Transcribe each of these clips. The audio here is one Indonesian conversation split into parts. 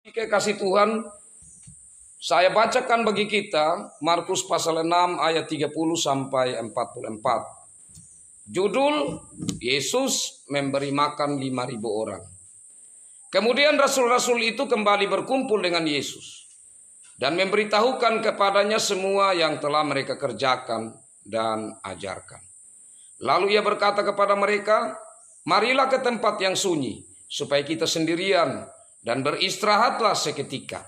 Kasih Tuhan, saya bacakan bagi kita Markus pasal 6 ayat 30 sampai 44. Judul, Yesus memberi makan 5.000 orang. Kemudian rasul-rasul itu kembali berkumpul dengan Yesus dan memberitahukan kepadanya semua yang telah mereka kerjakan dan ajarkan. Lalu ia berkata kepada mereka, "Marilah ke tempat yang sunyi, supaya kita sendirian dan beristirahatlah seketika.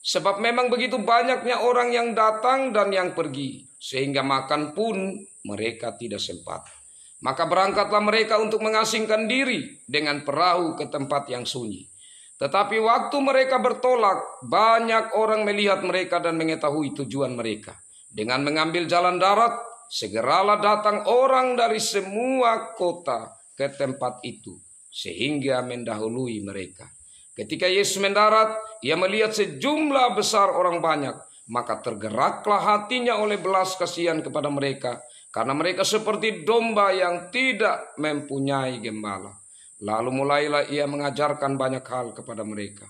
Sebab memang begitu banyaknya orang yang datang dan yang pergi, sehingga makan pun mereka tidak sempat. Maka berangkatlah mereka untuk mengasingkan diri dengan perahu ke tempat yang sunyi. Tetapi waktu mereka bertolak, banyak orang melihat mereka dan mengetahui tujuan mereka. Dengan mengambil jalan darat, segeralah datang orang dari semua kota ke tempat itu, sehingga mendahului mereka. Ketika Yesus mendarat, ia melihat sejumlah besar orang banyak, maka tergeraklah hatinya oleh belas kasihan kepada mereka, karena mereka seperti domba yang tidak mempunyai gembala. Lalu mulailah ia mengajarkan banyak hal kepada mereka.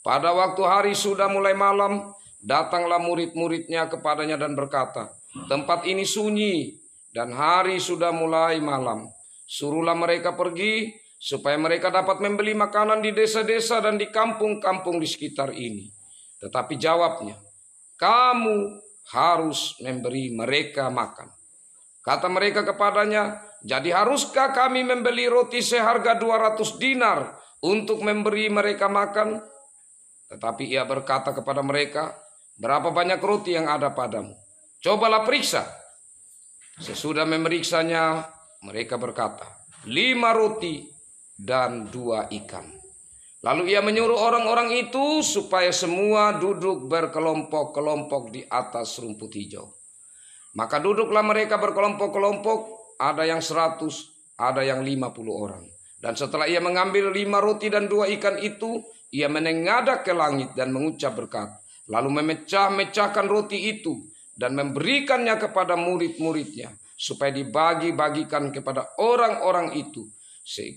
Pada waktu hari sudah mulai malam, datanglah murid-muridnya kepadanya dan berkata, "Tempat ini sunyi dan hari sudah mulai malam. Suruhlah mereka pergi, supaya mereka dapat membeli makanan di desa-desa dan di kampung-kampung di sekitar ini." Tetapi jawabnya, "Kamu harus memberi mereka makan." Kata mereka kepadanya, "Jadi haruskah kami membeli roti seharga 200 dinar untuk memberi mereka makan?" Tetapi ia berkata kepada mereka, "Berapa banyak roti yang ada padamu? Cobalah periksa." Sesudah memeriksanya, mereka berkata, 5 roti dan 2 ikan. Lalu ia menyuruh orang-orang itu supaya semua duduk berkelompok-kelompok di atas rumput hijau. Maka duduklah mereka berkelompok-kelompok, ada yang 100, ada yang 50 orang. Dan setelah ia mengambil 5 roti dan 2 ikan itu, ia menengadah ke langit dan mengucap berkat. Lalu memecah-mecahkan roti itu dan memberikannya kepada murid-muridnya, supaya dibagi-bagikan kepada orang-orang itu.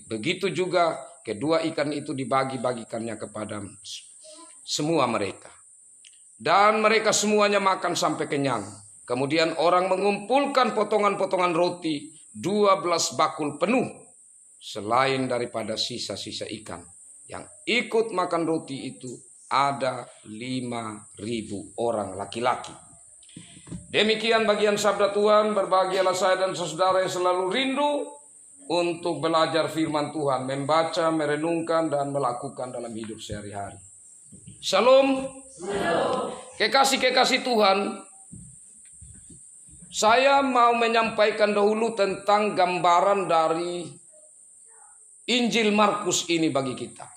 Begitu juga kedua ikan itu dibagi-bagikannya kepada semua mereka. Dan mereka semuanya makan sampai kenyang. Kemudian orang mengumpulkan potongan-potongan roti 12 bakul penuh, selain daripada sisa-sisa ikan. Yang ikut makan roti itu ada 5.000 orang laki-laki. Demikian bagian sabda Tuhan. Berbahagialah saya dan saudara yang selalu rindu untuk belajar firman Tuhan, membaca, merenungkan, dan melakukan dalam hidup sehari-hari. Shalom. Kekasih-kekasih Tuhan, saya mau menyampaikan dahulu tentang gambaran dari Injil Markus ini bagi kita.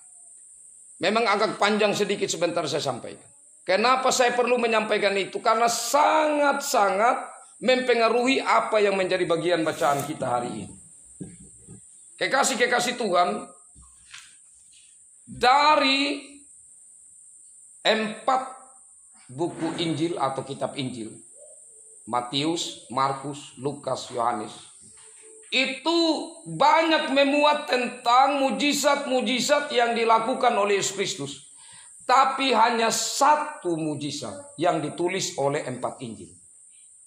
Memang agak panjang sedikit, sebentar saya sampaikan. Kenapa saya perlu menyampaikan itu? Karena sangat-sangat mempengaruhi apa yang menjadi bagian bacaan kita hari ini. Kekasih-kekasih Tuhan, dari 4 buku Injil atau kitab Injil, Matius, Markus, Lukas, Yohanes, itu banyak memuat tentang mujizat-mujizat yang dilakukan oleh Yesus Kristus. Tapi hanya 1 mujizat yang ditulis oleh 4 Injil,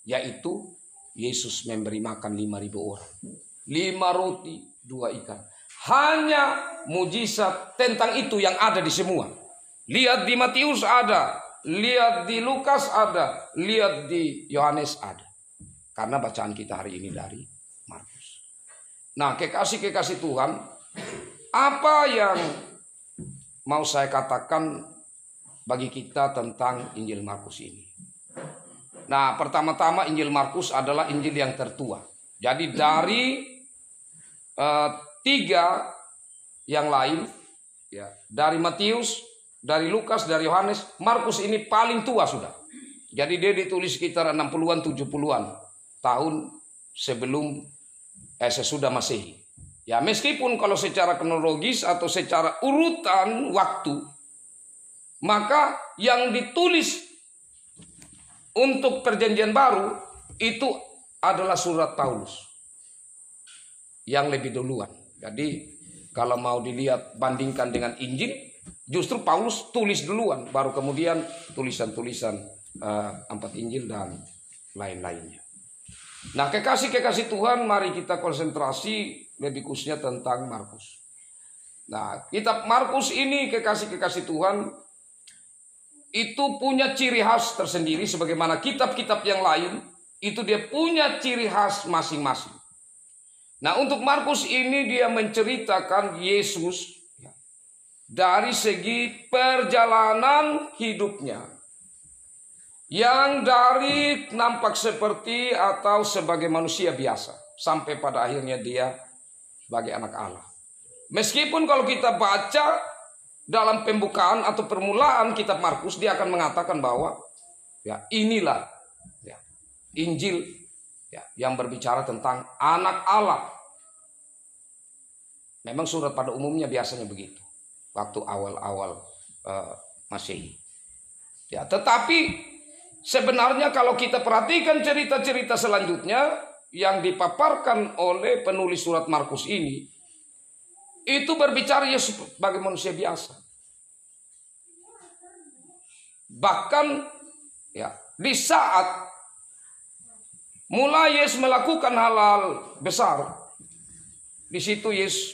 yaitu Yesus memberi makan 5.000 orang. 5 roti, 2 ikan. Hanya mujizat tentang itu yang ada di semua. Lihat di Matius ada, lihat di Lukas ada, lihat di Yohanes ada. Karena bacaan kita hari ini dari Markus. Nah, kekasih-kekasih Tuhan, apa yang mau saya katakan bagi kita tentang Injil Markus ini? Nah, pertama-tama Injil Markus adalah Injil yang tertua. Jadi dari 3 yang lain, ya, dari Matius, dari Lukas, dari Yohanes, Markus ini paling tua sudah. Jadi dia ditulis sekitar 60-an, 70-an tahun sebelum sesudah Masehi. Ya, meskipun kalau secara kronologis atau secara urutan waktu, maka yang ditulis untuk perjanjian baru itu adalah surat Paulus yang lebih duluan. Jadi kalau mau dilihat bandingkan dengan Injil, Justru Paulus tulis duluan, baru kemudian tulisan-tulisan 4 Injil dan lain-lainnya. Nah, kekasih-kekasih Tuhan, mari kita konsentrasi lebih khususnya tentang Markus. Nah, kitab Markus ini, kekasih-kekasih Tuhan, itu punya ciri khas tersendiri sebagaimana kitab-kitab yang lain. Itu dia punya ciri khas masing-masing. Nah, untuk Markus ini dia menceritakan Yesus dari segi perjalanan hidupnya, yang dari nampak seperti atau sebagai manusia biasa sampai pada akhirnya dia sebagai anak Allah. Meskipun kalau kita baca dalam pembukaan atau permulaan kitab Markus, dia akan mengatakan bahwa ya inilah ya, Injil ya, yang berbicara tentang anak Allah. Memang surat pada umumnya biasanya begitu waktu awal-awal Masehi. Ya, tetapi sebenarnya kalau kita perhatikan cerita-cerita selanjutnya yang dipaparkan oleh penulis surat Markus ini, itu berbicara Yesus sebagai manusia biasa. Bahkan ya, di saat mulai Yesus melakukan hal-hal besar, di situ Yesus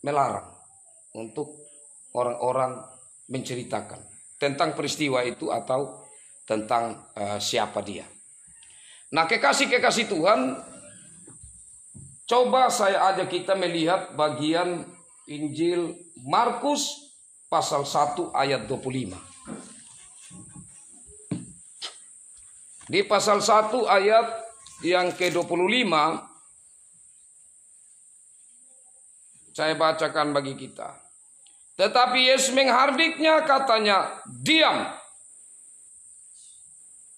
melarang untuk orang-orang menceritakan tentang peristiwa itu atau tentang siapa dia. Nah, kekasih-kekasih Tuhan, coba saya ajak kita melihat bagian Injil Markus pasal 1 ayat 25. Di pasal 1 ayat yang ke-25, saya bacakan bagi kita. Tetapi Yesus menghardiknya, katanya, diam.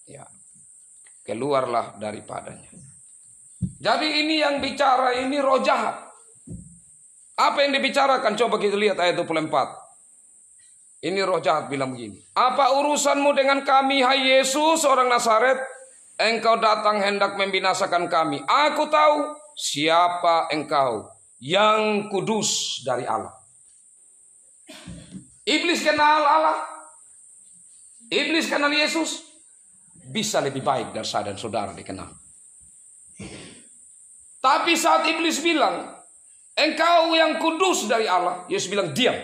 Ya, keluarlah daripadanya. Jadi ini yang bicara ini roh jahat. Apa yang dibicarakan? Coba kita lihat ayat 24. Ini roh jahat bilang begini. Apa urusanmu dengan kami, hai Yesus, orang Nazaret? Engkau datang hendak membinasakan kami. Aku tahu siapa engkau, yang kudus dari Allah. Iblis kenal Allah. Iblis kenal Yesus. Bisa lebih baik dari saya dan saudara dikenal. Tapi saat iblis bilang, engkau yang kudus dari Allah, Yesus bilang diam.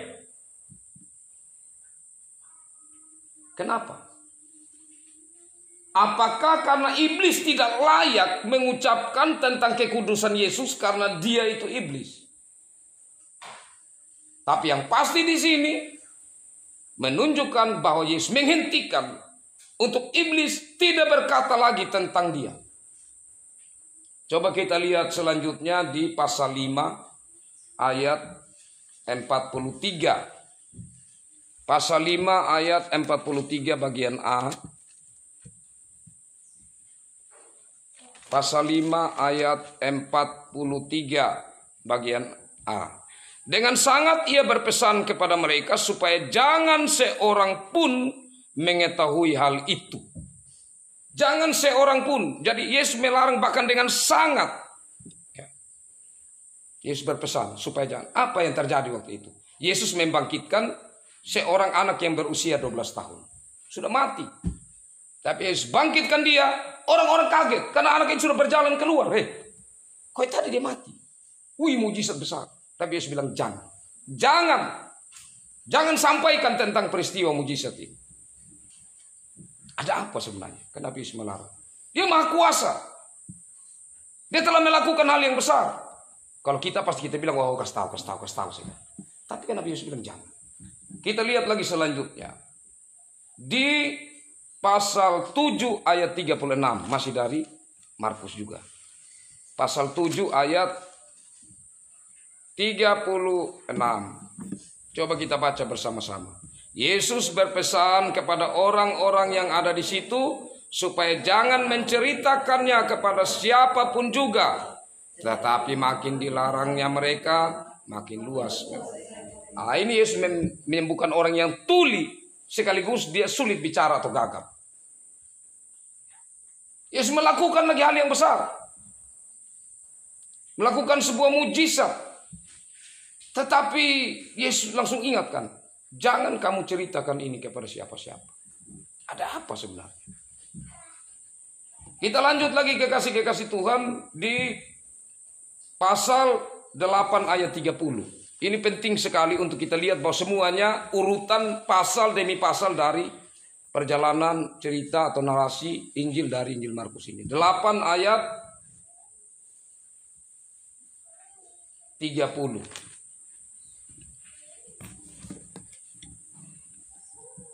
Kenapa? Apakah karena iblis tidak layak mengucapkan tentang kekudusan Yesus karena dia itu iblis? Tapi yang pasti di sini menunjukkan bahwa Yesus menghentikan untuk iblis tidak berkata lagi tentang dia. Coba kita lihat selanjutnya di pasal 5 ayat 43. Pasal 5 ayat 43 bagian A. Pasal 5 ayat 43 bagian A. Dengan sangat ia berpesan kepada mereka supaya jangan seorang pun mengetahui hal itu. Jangan seorang pun. Jadi Yesus melarang bahkan dengan sangat. Yesus berpesan supaya jangan. Apa yang terjadi waktu itu? Yesus membangkitkan seorang anak yang berusia 12 tahun. Sudah mati. Tapi Yesus bangkitkan dia. Orang-orang kaget. Karena anak itu sudah berjalan keluar. Kok tadi dia mati? Wih, mujizat besar. Tapi Yesus bilang jangan. Jangan sampaikan tentang peristiwa mujizat ini. Ada apa sebenarnya? Kenapa Yesus melarang? Dia maha kuasa. Dia telah melakukan hal yang besar. Kalau kita pasti kita bilang, wah kasih tahu. Tapi kenapa Yesus bilang jangan? Kita lihat lagi selanjutnya. Di pasal 7 ayat 36. Masih dari Markus juga. Pasal 7 ayat 36. Coba kita baca bersama-sama. Yesus berpesan kepada orang-orang yang ada di situ supaya jangan menceritakannya kepada siapapun juga. Tetapi makin dilarangnya mereka, makin luas. Nah, ini Yesus menyembuhkan orang yang tuli, sekaligus dia sulit bicara atau gagap. Yesus melakukan lagi hal yang besar. Melakukan sebuah mujizat. Tetapi Yesus langsung ingatkan, Jangan kamu ceritakan ini kepada siapa-siapa. Ada apa sebenarnya? Kita lanjut lagi kekasih-kekasih Tuhan di pasal 8 ayat 30. Ini penting sekali untuk kita lihat bahwa semuanya urutan pasal demi pasal dari perjalanan cerita atau narasi Injil dari Injil Markus ini. 8 ayat 30.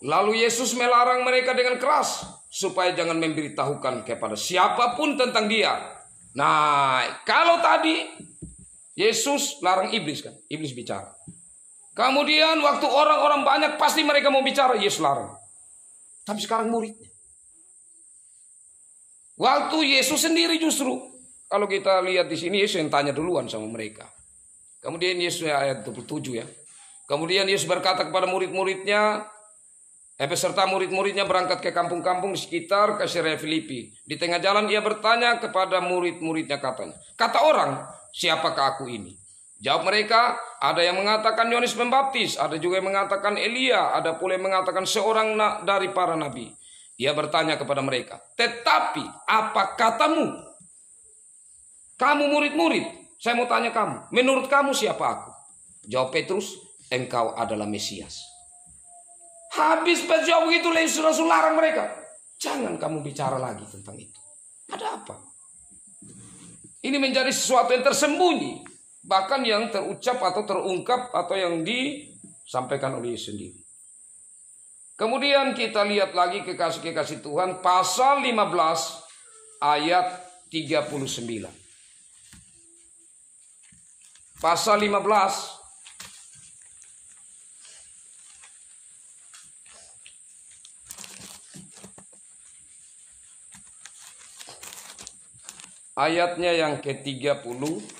Lalu Yesus melarang mereka dengan keras supaya jangan memberitahukan kepada siapapun tentang dia. Nah, kalau tadi Yesus larang iblis kan, iblis bicara. Kemudian waktu orang-orang banyak pasti mereka mau bicara, Yesus larang. Tapi sekarang muridnya. Waktu Yesus sendiri justru, kalau kita lihat di sini Yesus yang tanya duluan sama mereka. Kemudian Yesus ayat 27 ya. Kemudian Yesus berkata kepada murid-muridnya, beserta murid-muridnya berangkat ke kampung-kampung di sekitar Kaisarea Filipi. Di tengah jalan ia bertanya kepada murid-muridnya katanya, kata orang, siapakah aku ini? Jawab mereka, ada yang mengatakan Yohanes Pembaptis, ada juga yang mengatakan Elia, ada pula yang mengatakan seorang dari para nabi. Ia bertanya kepada mereka, tetapi apa katamu? Kamu murid-murid, saya mau tanya kamu, menurut kamu siapa aku? Jawab Petrus, engkau adalah Mesias. Habis berjawab begitu, Yesus larang mereka. Jangan kamu bicara lagi tentang itu. Ada apa? Ini menjadi sesuatu yang tersembunyi. Bahkan yang terucap atau terungkap atau yang disampaikan oleh Yesus sendiri. Kemudian kita lihat lagi kekasih-kekasih Tuhan. Pasal 15 ayat 39. Pasal 15 ayatnya yang ke-39.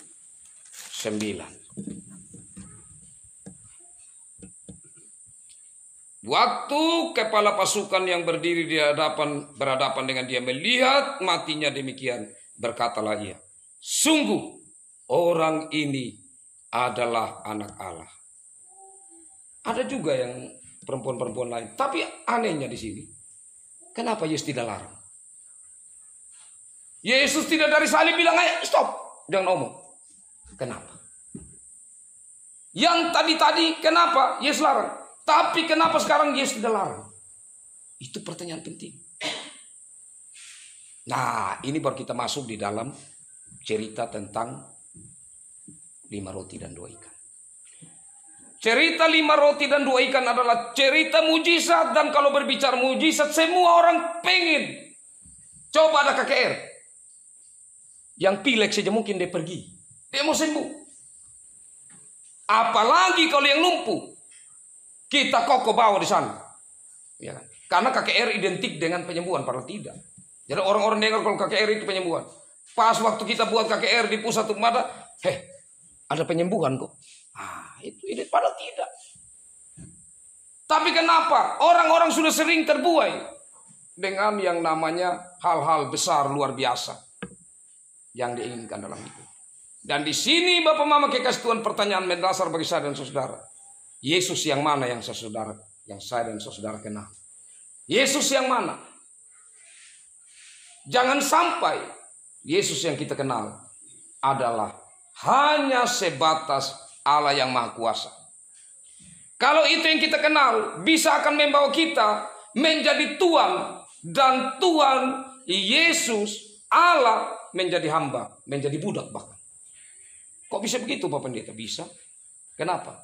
Waktu kepala pasukan yang berdiri berhadapan dengan dia melihat matinya demikian, berkatalah ia, sungguh orang ini adalah anak Allah. Ada juga yang perempuan-perempuan lain, tapi anehnya di sini, kenapa Yesus tidak larang? Yesus tidak dari salib bilang, ayo stop, jangan ngomong. Kenapa? Yang tadi kenapa Yesus larang? Tapi kenapa sekarang Yesus tidak larang? Itu pertanyaan penting. Nah, ini baru kita masuk di dalam cerita tentang 5 roti dan 2 ikan. Cerita 5 roti dan 2 ikan adalah cerita mujizat. Dan kalau berbicara mujizat, semua orang pengen. Coba ada KKR. Yang pilek saja mungkin dia pergi. Dia mau sembuh. Apalagi kalau yang lumpuh. Kita kokoh bawa di sana. Ya. Karena KKR identik dengan penyembuhan. Padahal tidak. Jadi orang-orang dengar kalau KKR itu penyembuhan. Pas waktu kita buat KKR di pusat Tumada. Ada penyembuhan kok. Itu padahal tidak. Tapi kenapa? Orang-orang sudah sering terbuai. Dengan yang namanya hal-hal besar luar biasa. Yang diinginkan dalam hidup. Dan di sini Bapak Mama kekasih Tuhan, pertanyaan mendasar bagi saya dan saudara. Yesus yang mana yang saya dan saudara kenal? Yesus yang mana? Jangan sampai Yesus yang kita kenal adalah hanya sebatas Allah yang Maha Kuasa. Kalau itu yang kita kenal, bisa akan membawa kita menjadi Tuhan. Dan Tuhan Yesus Allah menjadi hamba, menjadi budak bahkan. Kok bisa begitu Pak Pendeta? Bisa. Kenapa?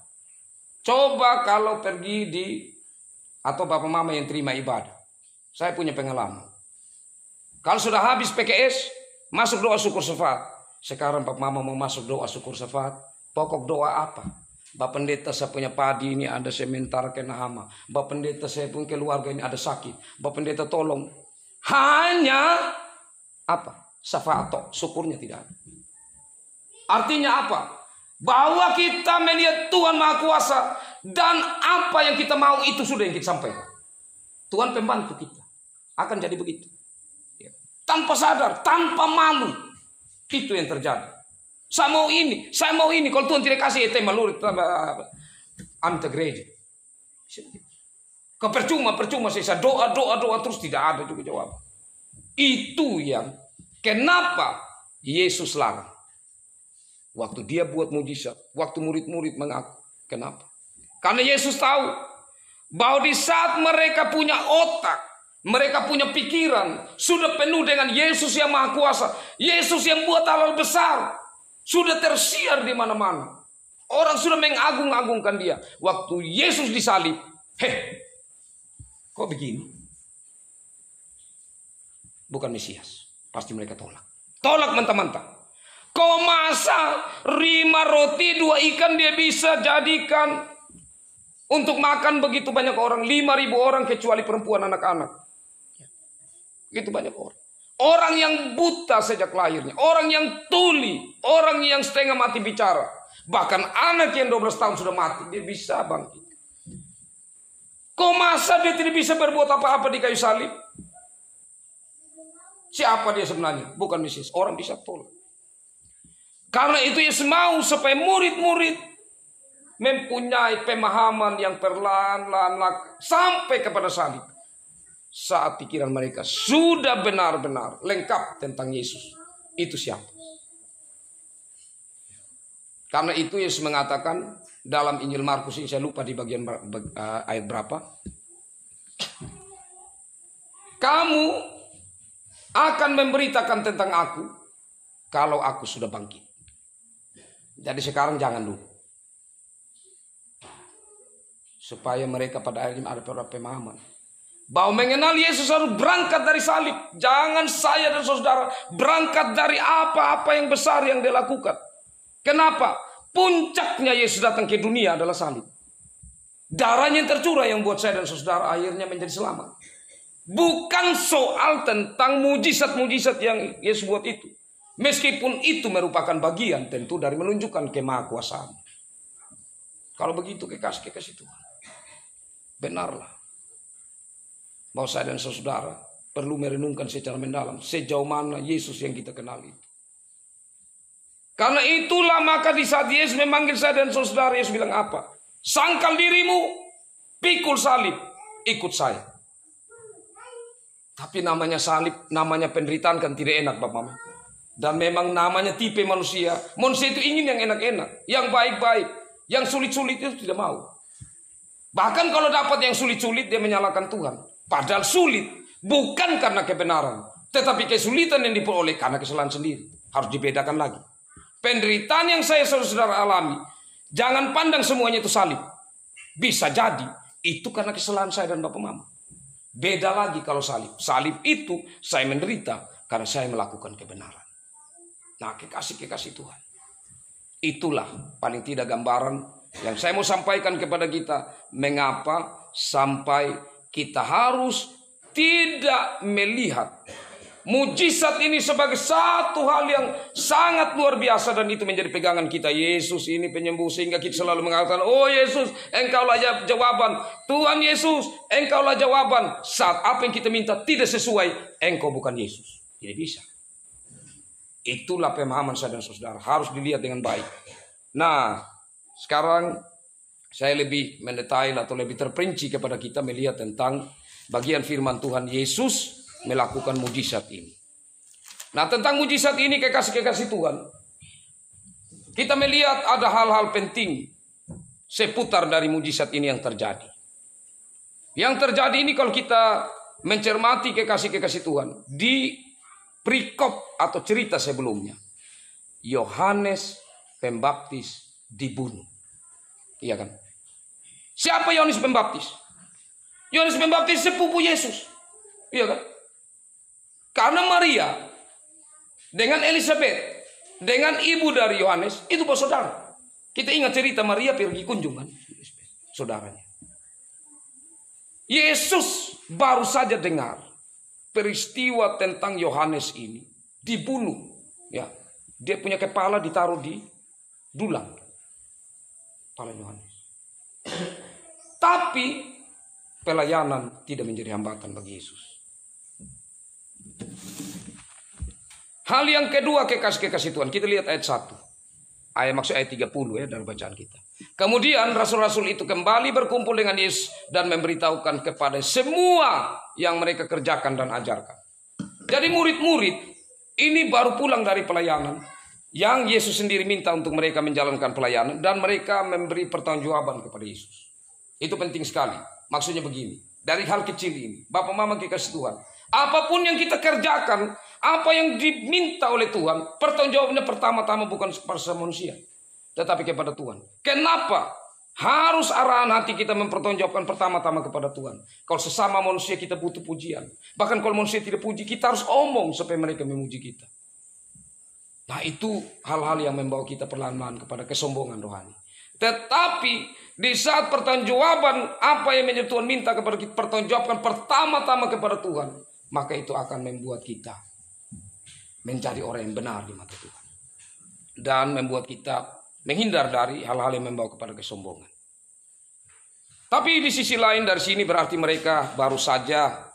Coba kalau pergi atau Bapak Mama yang terima ibadah. Saya punya pengalaman. Kalau sudah habis PKS, masuk doa syukur syafaat. Sekarang Bapak Mama mau masuk doa syukur syafaat. Pokok doa apa? Bapak Pendeta saya punya padi ini ada sementara kena hama. Bapak Pendeta saya punya keluarga ini ada sakit. Bapak Pendeta tolong. Hanya apa? Syafaat, syukurnya tidak ada. Artinya apa? Bahwa kita melihat Tuhan Maha Kuasa dan apa yang kita mau itu sudah yang kita sampaikan. Tuhan pembantu kita. Akan jadi begitu. Tanpa sadar, tanpa malu. Itu yang terjadi. Saya mau ini. Kalau Tuhan tidak kasih tema lurid, antar gereja. Percuma saya doa terus tidak ada juga jawaban. Itu yang kenapa Yesus larang. Waktu dia buat mujizat, waktu murid-murid mengaku. Kenapa? Karena Yesus tahu bahwa di saat mereka punya otak, mereka punya pikiran, sudah penuh dengan Yesus yang Maha Kuasa, Yesus yang buat hal besar, sudah tersiar di mana-mana. Orang sudah mengagung-agungkan dia. Waktu Yesus disalib, kok begini? Bukan Mesias. Pasti mereka tolak. Tolak mentah-mentah. Kok masa 5 roti 2 ikan dia bisa jadikan untuk makan begitu banyak orang, 5.000 orang kecuali perempuan anak-anak. Begitu banyak orang. Orang yang buta sejak lahirnya, orang yang tuli, orang yang setengah mati bicara. Bahkan anak yang 12 tahun sudah mati, dia bisa bangkit. Kok masa dia tidak bisa berbuat apa-apa di kayu salib? Siapa dia sebenarnya? Bukan Mesias, orang bisa tolak. Karena itu Yesus mau supaya murid-murid mempunyai pemahaman yang perlahan-lahan sampai kepada salib. Saat pikiran mereka sudah benar-benar lengkap tentang Yesus. Itu siapa? Karena itu Yesus mengatakan dalam Injil Markus ini, saya lupa di bagian ayat berapa. Kamu akan memberitakan tentang aku kalau aku sudah bangkit. Jadi sekarang jangan dulu. Supaya mereka pada akhirnya ada pemahaman bahwa mengenal Yesus harus berangkat dari salib. Jangan saya dan saudara berangkat dari apa-apa yang besar yang dia lakukan. Kenapa? Puncaknya Yesus datang ke dunia adalah salib. Darahnya yang tercurah yang buat saya dan saudara akhirnya menjadi selamat. Bukan soal tentang mujizat-mujizat yang Yesus buat itu. Meskipun itu merupakan bagian tentu dari menunjukkan kemahakuasaan. Kalau begitu kekasih Tuhan, benarlah bahwa saya dan saudara perlu merenungkan secara mendalam sejauh mana Yesus yang kita kenal itu. Karena itulah maka di saat Yesus memanggil saya dan saudara, Yesus bilang apa? Sangkal dirimu, pikul salib, ikut saya. Tapi namanya salib, namanya penderitaan kan tidak enak Bapak Mama. Dan memang namanya tipe manusia. Manusia itu ingin yang enak-enak, yang baik-baik. Yang sulit-sulit itu tidak mau. Bahkan kalau dapat yang sulit-sulit dia menyalahkan Tuhan. Padahal sulit bukan karena kebenaran, tetapi kesulitan yang diperoleh karena kesalahan sendiri. Harus dibedakan lagi. Penderitaan yang saya saudara alami, jangan pandang semuanya itu salib. Bisa jadi itu karena kesalahan saya dan Bapak Mama. Beda lagi kalau salib. Salib itu saya menderita karena saya melakukan kebenaran. Nah, kekasih Tuhan. Itulah paling tidak gambaran yang saya mau sampaikan kepada kita. Mengapa sampai kita harus tidak melihat mujizat ini sebagai satu hal yang sangat luar biasa. Dan itu menjadi pegangan kita. Yesus ini penyembuh, sehingga kita selalu mengatakan, oh Yesus, engkaulah jawaban. Tuhan Yesus, engkaulah jawaban. Saat apa yang kita minta tidak sesuai, engkau bukan Yesus. Tidak bisa. Itulah pemahaman saya dan saudara. Harus dilihat dengan baik. Nah, sekarang saya lebih mendetail atau lebih terperinci kepada kita melihat tentang bagian firman Tuhan Yesus melakukan mujizat ini. Nah, tentang mujizat ini kekasih Tuhan, kita melihat ada hal-hal penting seputar dari mujizat ini yang terjadi. Yang terjadi ini kalau kita mencermati kekasih Tuhan di perikop atau cerita sebelumnya, Yohanes Pembaptis dibunuh. Iya kan? Siapa Yohanes Pembaptis? Yohanes Pembaptis sepupu Yesus. Iya kan? Karena Maria dengan Elizabeth, dengan ibu dari Yohanes, itu bersaudara. Kita ingat cerita Maria pergi kunjungan saudaranya. Yesus baru saja dengar peristiwa tentang Yohanes ini dibunuh, ya. Dia punya kepala ditaruh di dulang, kepala Yohanes. Tapi pelayanan tidak menjadi hambatan bagi Yesus. Hal yang kedua kekasih Tuhan, kita lihat ayat 1. ayat 30 ya dalam bacaan kita. Kemudian rasul-rasul itu kembali berkumpul dengan Yesus dan memberitahukan kepada semua yang mereka kerjakan dan ajarkan. Jadi murid-murid ini baru pulang dari pelayanan yang Yesus sendiri minta untuk mereka menjalankan pelayanan dan mereka memberi pertanggungjawaban kepada Yesus. Itu penting sekali. Maksudnya begini, dari hal kecil ini, Bapak Mama kekasih Tuhan, apapun yang kita kerjakan, apa yang diminta oleh Tuhan, pertanggungjawabannya pertama-tama bukan kepada manusia, tetapi kepada Tuhan. Kenapa? Harus arahan hati kita mempertanggungjawabkan pertama-tama kepada Tuhan. Kalau sesama manusia kita butuh pujian. Bahkan kalau manusia tidak puji, kita harus omong supaya mereka memuji kita. Nah itu hal-hal yang membawa kita perlahan-lahan kepada kesombongan rohani. Tetapi di saat pertanggungjawaban apa yang menjadi Tuhan minta kepada kita, pertanggungjawabkan pertama-tama kepada Tuhan, maka itu akan membuat kita menjadi orang yang benar di mata Tuhan. Dan membuat kita menghindar dari hal-hal yang membawa kepada kesombongan. Tapi di sisi lain dari sini berarti mereka baru saja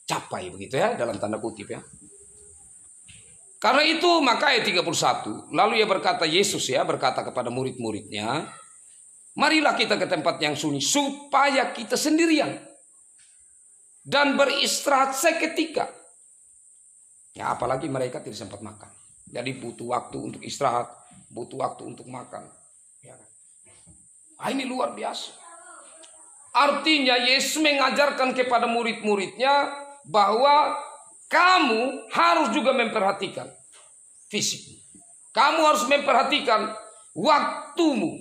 capai begitu ya, dalam tanda kutip ya. Karena itu maka ayat 31, lalu ia berkata, Yesus ya berkata kepada murid-muridnya, marilah kita ke tempat yang sunyi supaya kita sendirian dan beristirahat seketika. Ya apalagi mereka tidak sempat makan. Jadi butuh waktu untuk istirahat, butuh waktu untuk makan. Ya. Nah, ini luar biasa. Artinya Yesus mengajarkan kepada murid-muridnya bahwa kamu harus juga memperhatikan fisik. Kamu harus memperhatikan waktumu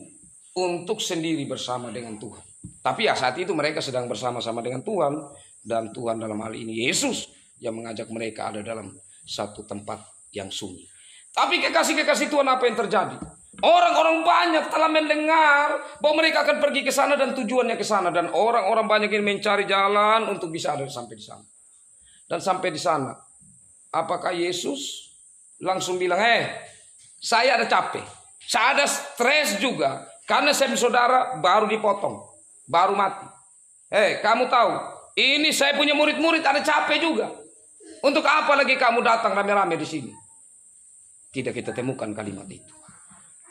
untuk sendiri bersama dengan Tuhan. Tapi ya saat itu mereka sedang bersama-sama dengan Tuhan. Dan Tuhan dalam hal ini Yesus yang mengajak mereka ada dalam satu tempat yang sunyi. Tapi kekasih-kekasih Tuhan apa yang terjadi? Orang-orang banyak telah mendengar bahwa mereka akan pergi ke sana dan tujuannya ke sana. Dan orang-orang banyak ini mencari jalan untuk bisa ada sampai di sana. Dan sampai di sana, apakah Yesus langsung bilang, saya ada capek, saya ada stres juga. Karena saya saudara baru dipotong, baru mati. Kamu tahu, ini saya punya murid-murid ada capek juga. Untuk apa lagi kamu datang rame-rame di sini? Tidak kita temukan kalimat itu.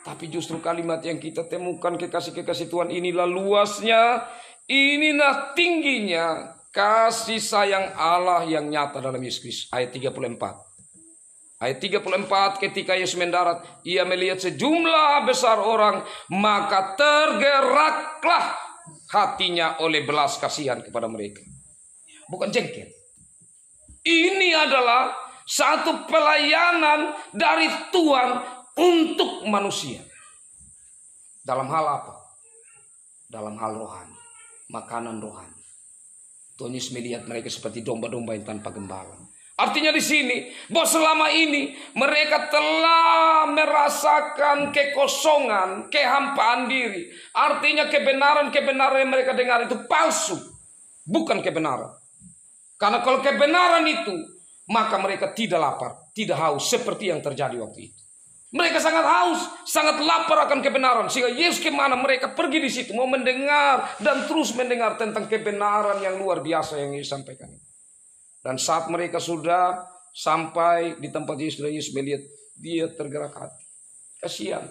Tapi justru kalimat yang kita temukan kekasih-kekasih Tuhan, inilah luasnya, inilah tingginya kasih sayang Allah yang nyata dalam Yesus Kristus. Ayat 34. Ayat 34, ketika Yesus mendarat, ia melihat sejumlah besar orang, maka tergeraklah hatinya oleh belas kasihan kepada mereka. Bukan jengkel. Ini adalah satu pelayanan dari Tuhan untuk manusia. Dalam hal apa? Dalam hal rohani, makanan rohani. Tuhan Yesus melihat mereka seperti domba-domba yang tanpa gembala. Artinya di sini bahwa selama ini mereka telah merasakan kekosongan, kehampaan diri. Artinya kebenaran-kebenaran yang mereka dengar itu palsu, bukan kebenaran. Karena kalau kebenaran itu, maka mereka tidak lapar, tidak haus seperti yang terjadi waktu itu. Mereka sangat haus, sangat lapar akan kebenaran. Sehingga Yesus kemana mereka pergi di situ, mau mendengar dan terus mendengar tentang kebenaran yang luar biasa yang Yesus sampaikan. Dan saat mereka sudah sampai di tempat Yesus melihat, dia tergerak hati. Kasihan.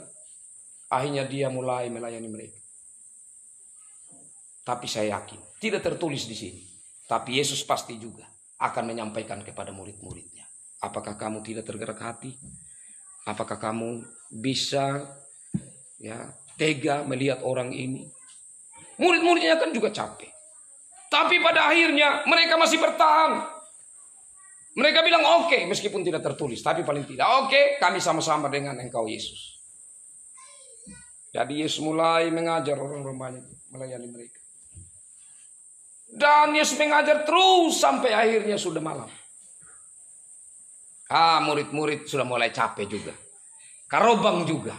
Akhirnya dia mulai melayani mereka. Tapi saya yakin, tidak tertulis di sini. Tapi Yesus pasti juga akan menyampaikan kepada murid-muridnya. Apakah kamu tidak tergerak hati? Apakah kamu bisa tega melihat orang ini? Murid-muridnya kan juga capek. Tapi pada akhirnya mereka masih bertahan. Mereka bilang oke, meskipun tidak tertulis. Tapi paling tidak oke, kami sama-sama dengan engkau Yesus. Jadi Yesus mulai mengajar orang-orang banyak melayani mereka. Dan Yesus mengajar terus sampai akhirnya sudah malam. Murid-murid sudah mulai capek juga. Karobang juga.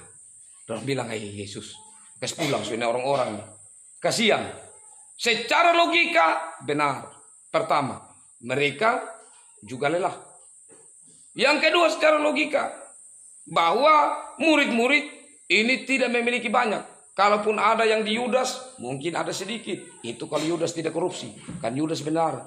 Dan bilang, Yesus, kasih pulang sudah orang-orang. Kasihan. Secara logika benar. Pertama, mereka juga lelah. Yang kedua secara logika, bahwa murid-murid ini tidak memiliki banyak. Kalaupun ada yang di Yudas, mungkin ada sedikit. Itu kalau Yudas tidak korupsi. Kan Yudas benar.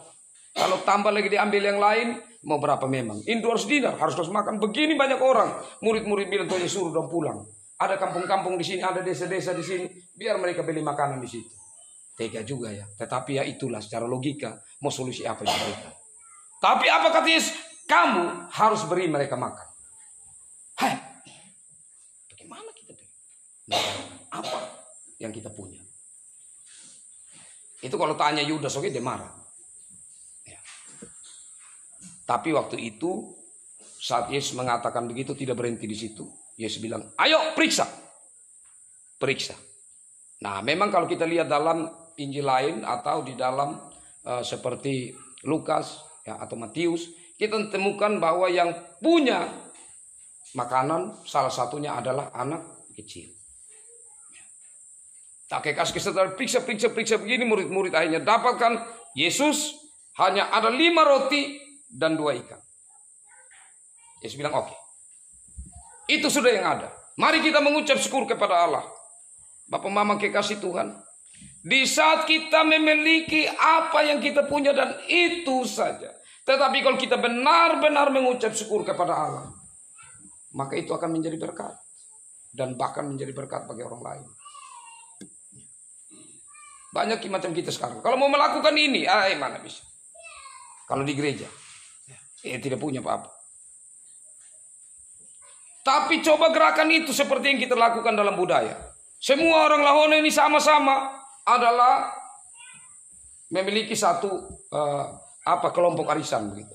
Kalau tambah lagi diambil yang lain, mau berapa memang? Ini 200 dinar, harus makan begini banyak orang. Murid-murid bilang, Tuhan suruh dong pulang. Ada kampung-kampung di sini, ada desa-desa di sini, biar mereka beli makanan di situ. Tega juga ya. Tetapi ya itulah secara logika, mau solusi apa yang diberikan. Tapi apa kata Yesus? Kamu harus beri mereka makan. Hai, bagaimana kita beri? Apa yang kita punya? Itu kalau tanya Yudas, oke, dia marah. Ya. Tapi waktu itu, saat Yesus mengatakan begitu, tidak berhenti di situ. Yesus bilang, ayo periksa. Periksa. Nah, memang kalau kita lihat dalam Injil lain atau di dalam seperti Lukas ya, atau Matius, kita temukan bahwa yang punya makanan salah satunya adalah anak kecil. Tak kasih setelah periksa begini, murid-murid akhirnya dapatkan Yesus hanya ada 5 roti dan 2 ikan. Yesus bilang oke. Itu sudah yang ada. Mari kita mengucap syukur kepada Allah. Bapak Mama kekasih Tuhan. Di saat kita memiliki apa yang kita punya dan itu saja. Tetapi kalau kita benar-benar mengucap syukur kepada Allah, maka itu akan menjadi berkat. Dan bahkan menjadi berkat bagi orang lain. Banyak macam kita sekarang. Kalau mau melakukan ini, mana bisa. Kalau di gereja, tidak punya apa-apa. Tapi coba gerakan itu seperti yang kita lakukan dalam budaya. Semua orang Lahone ini sama-sama adalah memiliki satu kelompok arisan begitu.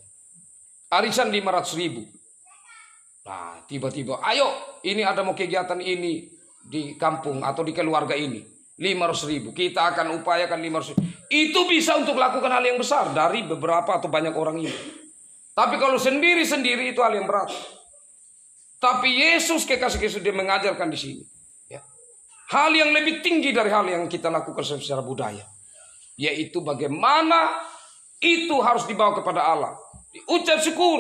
Arisan 500.000. Nah, tiba-tiba, ayo ini ada mau kegiatan ini di kampung atau di keluarga ini. 500.000. Kita akan upayakan 500.000. Itu bisa untuk lakukan hal yang besar dari beberapa atau banyak orang ini. Tapi kalau sendiri-sendiri itu hal yang berat. Tapi Yesus kekasih Yesus dia mengajarkan di sini. Ya. Hal yang lebih tinggi dari hal yang kita lakukan secara budaya. Yaitu bagaimana itu harus dibawa kepada Allah. Diucap syukur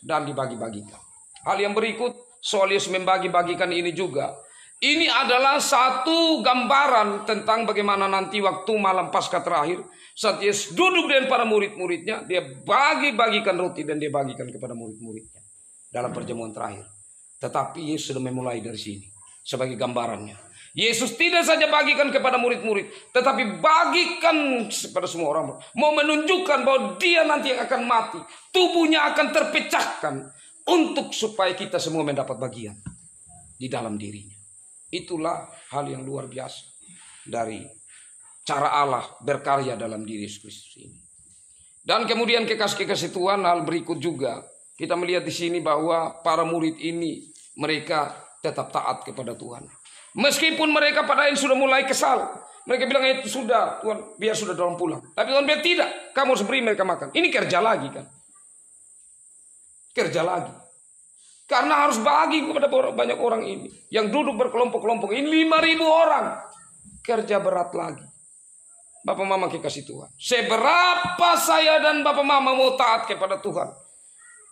dan dibagi-bagikan. Hal yang berikut soal Yesus membagi-bagikan ini juga. Ini adalah satu gambaran tentang bagaimana nanti waktu malam Paskah terakhir. Saat Yesus duduk dengan para murid-muridnya. Dia bagi-bagikan roti dan dia bagikan kepada murid-muridnya. Dalam perjamuan terakhir. Tetapi Yesus sudah memulai dari sini. Sebagai gambarannya. Yesus tidak saja bagikan kepada murid-murid. Tetapi bagikan kepada semua orang. Mau menunjukkan bahwa dia nanti yang akan mati. Tubuhnya akan terpecahkan. Untuk supaya kita semua mendapat bagian. Di dalam dirinya. Itulah hal yang luar biasa. Dari cara Allah berkarya dalam diri Yesus Kristus ini. Dan kemudian kekasih-kekasih Tuhan hal berikut juga. Kita melihat di sini bahwa para murid ini mereka tetap taat kepada Tuhan. Meskipun mereka pada akhirnya sudah mulai kesal. Mereka bilang itu sudah Tuhan biar sudah dorong pulang. Tapi Tuhan bilang tidak. Kamu harus beri mereka makan. Ini kerja lagi kan. Kerja lagi. Karena harus bagi kepada banyak orang ini. Yang duduk berkelompok-kelompok. Ini 5.000 orang. Kerja berat lagi. Bapak Mama kekasih Tuhan. Seberapa saya dan Bapak Mama mau taat kepada Tuhan.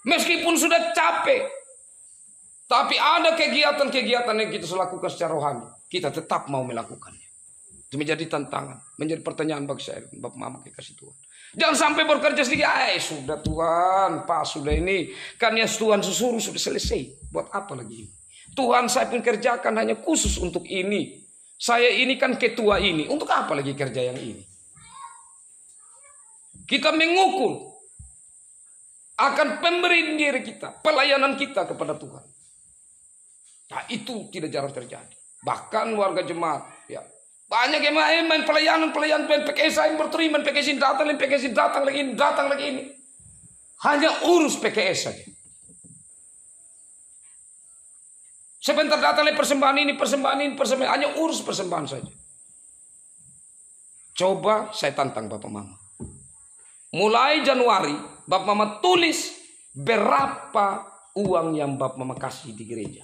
Meskipun sudah capek. Tapi ada kegiatan-kegiatan yang kita lakukan secara rohani. Kita tetap mau melakukannya. Itu menjadi tantangan. Menjadi pertanyaan bagi saya. Bapak Mama kekasih Tuhan. Jangan sampai bekerja sedikit. Sudah Tuhan. Pak sudah ini. Kan ya Tuhan suruh sudah selesai. Buat apa lagi ini? Tuhan saya pun kerjakan hanya khusus untuk ini. Saya ini kan ketua ini. Untuk apa lagi kerja yang ini? Kita mengukur. Akan pemberian diri kita. Pelayanan kita kepada Tuhan. Nah itu tidak jarang terjadi. Bahkan warga jemaat. Ya, banyak yang main pelayanan. PKS yang berterima. PKS datang lagi ini. Hanya urus PKS saja. Sebentar datang lagi persembahan ini. Hanya urus persembahan saja. Coba saya tantang Bapak Mama. Mulai Januari, Bapak Mama tulis berapa uang yang Bapak Mama kasih di gereja.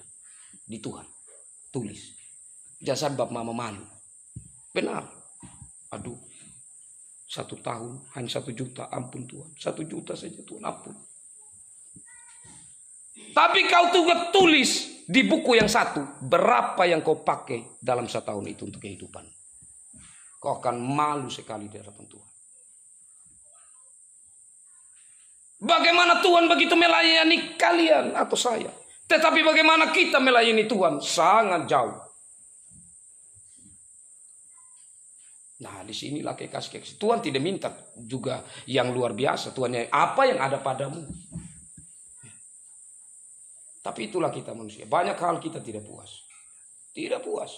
Di Tuhan. Tulis. Jangan Bapak Mama malu. Benar. Aduh. 1 tahun hanya 1 juta. Ampun Tuhan. 1 juta saja Tuhan. Ampun. Tapi kau juga tulis di buku yang satu. Berapa yang kau pakai dalam 1 tahun itu untuk kehidupan. Kau akan malu sekali di hadapan Tuhan. Bagaimana Tuhan begitu melayani kalian atau saya. Tetapi bagaimana kita melayani Tuhan? Sangat jauh. Nah, disinilah kekasih. Tuhan tidak minta juga yang luar biasa. Tuhan apa yang ada padamu. Tapi itulah kita manusia. Banyak hal kita tidak puas. Tidak puas.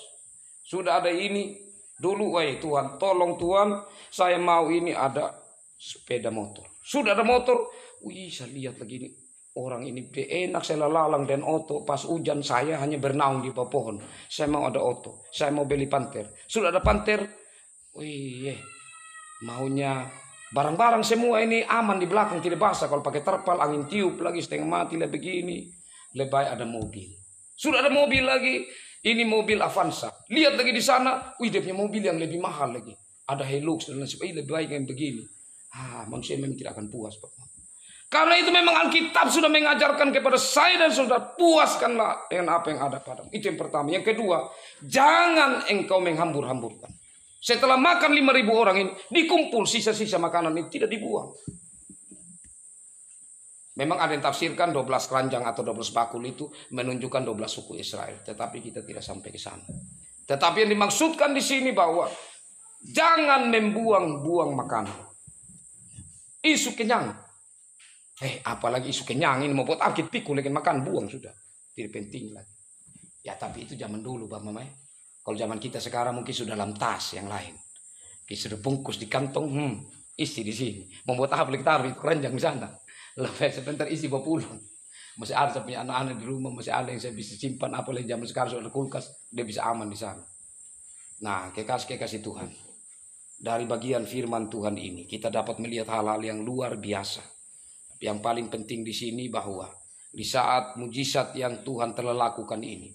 Sudah ada ini. Dulu, Tuhan, tolong Tuhan. Saya mau ini ada sepeda motor. Sudah ada motor. Wih, saya lihat lagi ini. Orang ini enak, saya lalang dan oto. Pas hujan saya hanya bernaung di bawah pohon. Saya mau ada oto. Saya mau beli panter. Sudah ada panter. Wih, maunya barang-barang semua ini aman di belakang, tidak basah. Kalau pakai terpal, angin tiup lagi setengah mati lah begini. Lebih baik ada mobil. Sudah ada mobil lagi. Ini mobil Avanza. Lihat lagi di sana. Wih, dia punya mobil yang lebih mahal lagi. Ada Hilux dan lain sebagainya. Lebih baik yang begini. Manusia memang tidak akan puas. Karena itu memang Alkitab sudah mengajarkan kepada saya dan saudara. Puaskanlah dengan apa yang ada padamu. Itu yang pertama. Yang kedua, jangan engkau menghambur-hamburkan. Setelah makan 5.000 orang ini, dikumpul sisa-sisa makanan ini, tidak dibuang. Memang ada yang tafsirkan 12 keranjang atau 12 bakul itu menunjukkan 12 suku Israel. Tetapi kita tidak sampai ke sana. Tetapi yang dimaksudkan di sini bahwa jangan membuang-buang makanan. Isu kenyang. Apalagi isu kenyang ini mau buat akid pikul, makan buang sudah. Tidak penting lagi. Ya tapi itu zaman dulu Pak Mama. Kalau zaman kita sekarang mungkin sudah dalam tas yang lain. Kita sudah bungkus di kantong, isi di sini. Membuat apa boleh taruh di keranjang di sana. Lalu sebentar isi bawa pulang. Masih ada saya punya anak-anak di rumah, masih ada yang saya bisa simpan. Apalagi zaman sekarang sudah ada kulkas, dia bisa aman di sana. Nah, kekasih Tuhan. Dari bagian firman Tuhan ini, kita dapat melihat hal-hal yang luar biasa. Tapi yang paling penting di sini bahwa di saat mujizat yang Tuhan telah lakukan ini,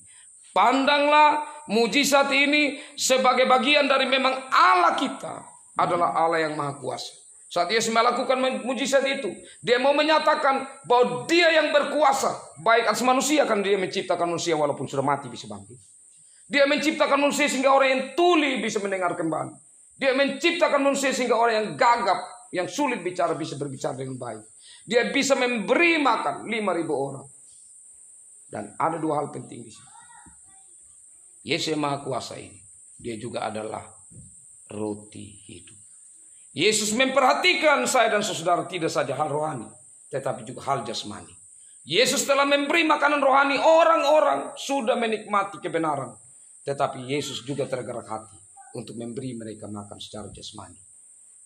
pandanglah mujizat ini sebagai bagian dari memang Allah kita adalah Allah yang maha kuasa. Saat Yesus melakukan mujizat itu, dia mau menyatakan bahwa dia yang berkuasa. Baik atas manusia, kan dia menciptakan manusia walaupun sudah mati bisa bangkit. Dia menciptakan manusia sehingga orang yang tuli bisa mendengar kembali. Dia menciptakan manusia sehingga orang yang gagap, yang sulit bicara bisa berbicara dengan baik. Dia bisa memberi makan 5.000 orang. Dan ada dua hal penting di sini. Yesus yang maha kuasa ini, dia juga adalah roti hidup. Yesus memperhatikan saya dan saudara tidak saja hal rohani, tetapi juga hal jasmani. Yesus telah memberi makanan rohani, orang-orang sudah menikmati kebenaran. Tetapi Yesus juga tergerak hati untuk memberi mereka makan secara jasmani.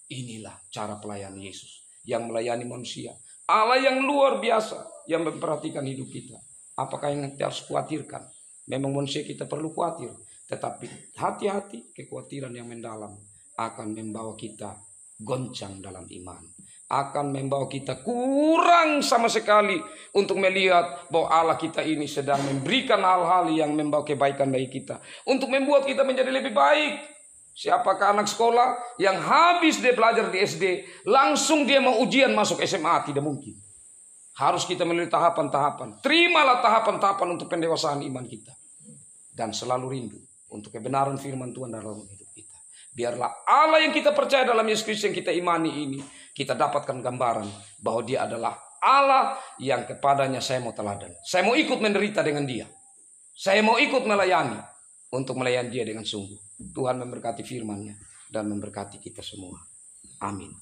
Inilah cara pelayan Yesus yang melayani manusia. Allah yang luar biasa yang memperhatikan hidup kita. Apakah yang kita harus khawatirkan? Memang manusia kita perlu khawatir. Tetapi hati-hati, kekhawatiran yang mendalam akan membawa kita goncang dalam iman. Akan membawa kita kurang sama sekali untuk melihat bahwa Allah kita ini sedang memberikan hal-hal yang membawa kebaikan bagi kita. Untuk membuat kita menjadi lebih baik. Siapakah anak sekolah yang habis dia belajar di SD, langsung dia mau ujian masuk SMA? Tidak mungkin. Harus kita melalui tahapan-tahapan. Terimalah tahapan-tahapan untuk pendewasaan iman kita. Dan selalu rindu untuk kebenaran firman Tuhan dalam hidup kita. Biarlah Allah yang kita percaya dalam Yesus Kristus yang kita imani ini, kita dapatkan gambaran bahwa dia adalah Allah yang kepadanya saya mau teladan. Saya mau ikut menderita dengan dia. Saya mau ikut melayani untuk melayani dia dengan sungguh. Tuhan memberkati firman-Nya dan memberkati kita semua. Amin.